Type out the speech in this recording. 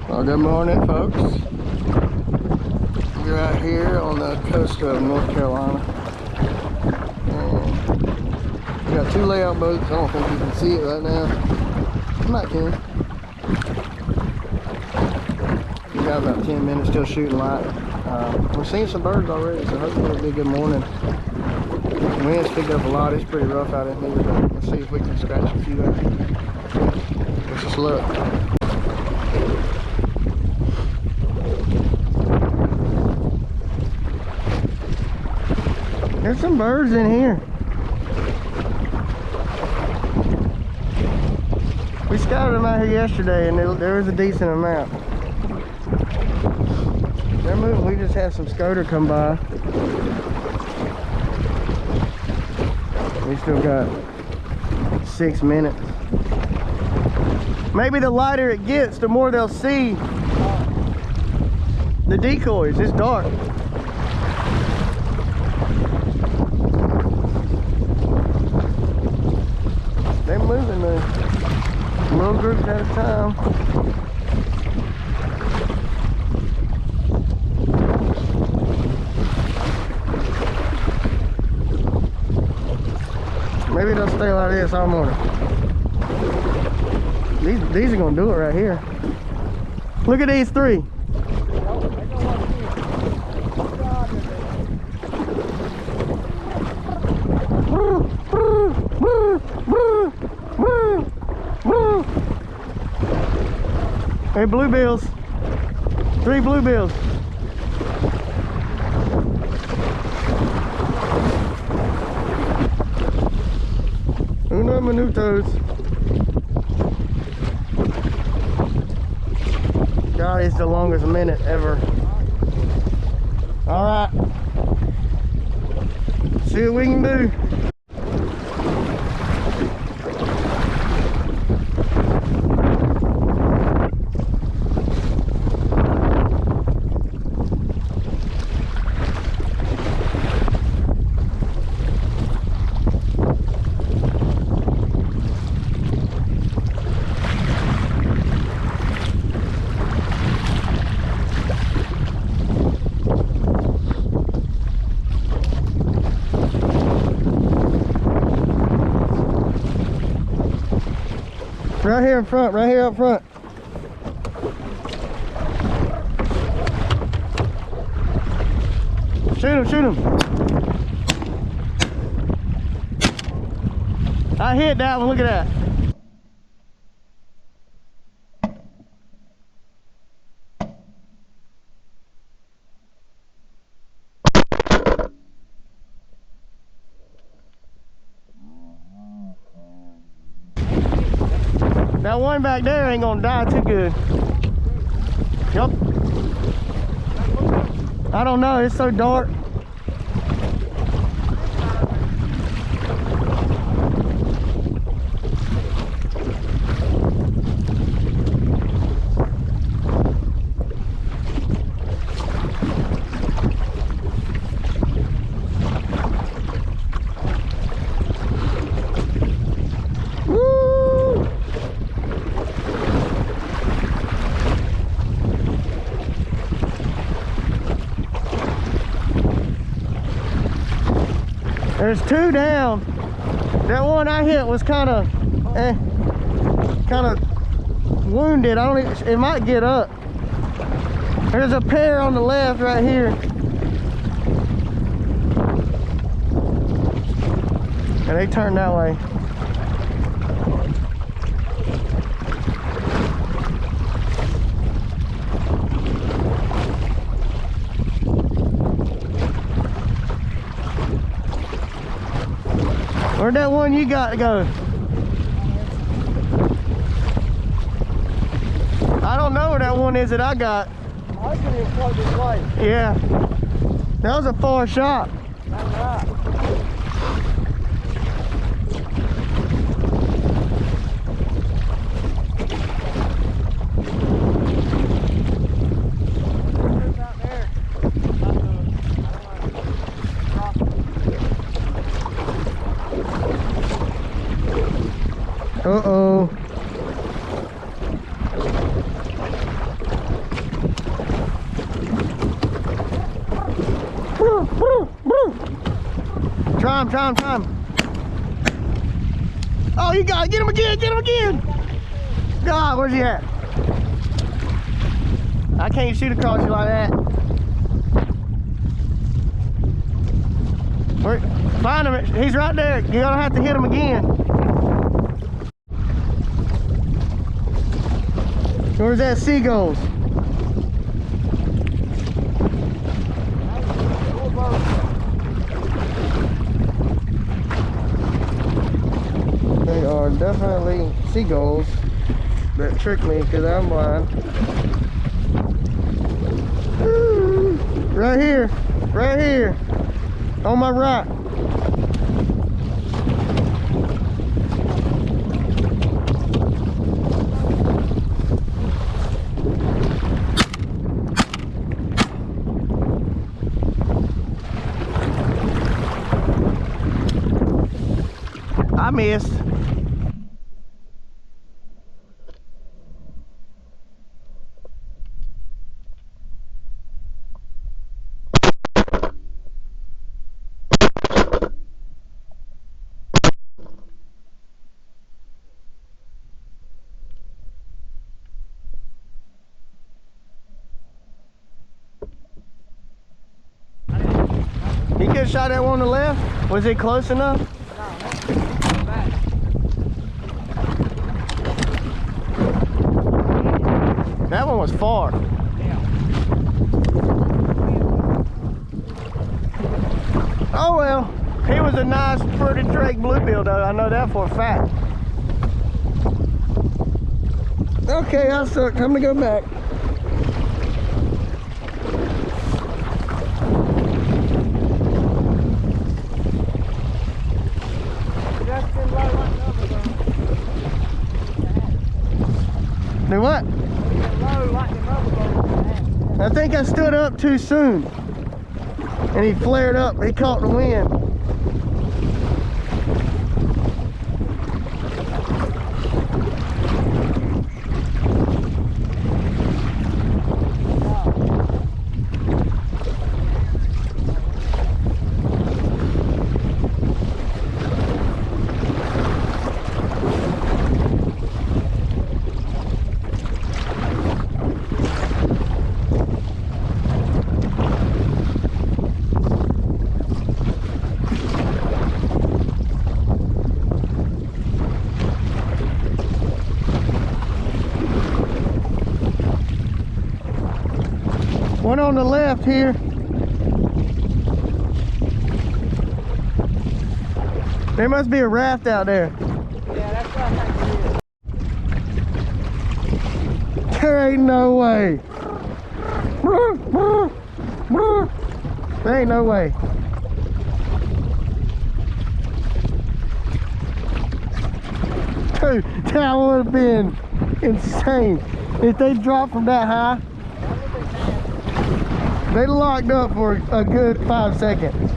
Well, good morning, folks. We're out here on the coast of North Carolina. We got two layout boats. I don't think you can see it right now. You might can. We got about 10 minutes till shooting light. We're seeing some birds already, so hopefully it'll be a good morning. The wind's picked up a lot. It's pretty rough out in here, but let's see if we can scratch a few out. Let's just look. There's some birds in here. We scouted them out here yesterday, and there was a decent amount. They're moving. We just had some scoter come by. We still got 6 minutes. Maybe the lighter it gets, the more they'll see the decoys. It's dark. They're moving the little groups at a time. Maybe they'll stay like this all morning. These are gonna do it right here. Look at these three. Hey, bluebills. 3 bluebills. Uno minutos. God, it's the longest minute ever. All right. See what we can do. Right here in front, right here up front. Shoot him, shoot him. I hit that one, look at that. That one back there ain't gonna die too good. Yup. I don't know, it's so dark. There's 2 down. That one I hit was kind of wounded. I don't even, it might get up. There's a pair on the left right here. And they turned that way. Where'd that one you got to go? I don't know where that one is that I got. I can even plug this way. Yeah. That was a far shot. That's right. Uh-oh. Time. Oh, you got it. Get him again. God, where's he at? I can't shoot across you like that. Find him. He's right there. You're gonna have to hit him again. Where's that seagulls? They are definitely seagulls that trick me because I'm blind. Right here. On my right. I missed. You could have shot that one on the left. Was it close enough? That one was far. Oh well, he was a nice, pretty Drake bluebill though. I know that for a fact. Okay, I suck. Time to go back. Do what? I think I stood up too soon and he flared up. He caught the wind. One on the left here. There must be a raft out there. Yeah, that's what I think it is. There ain't no way. There ain't no way. Dude, that would have been insane if they dropped from that high. They locked up for a good 5 seconds.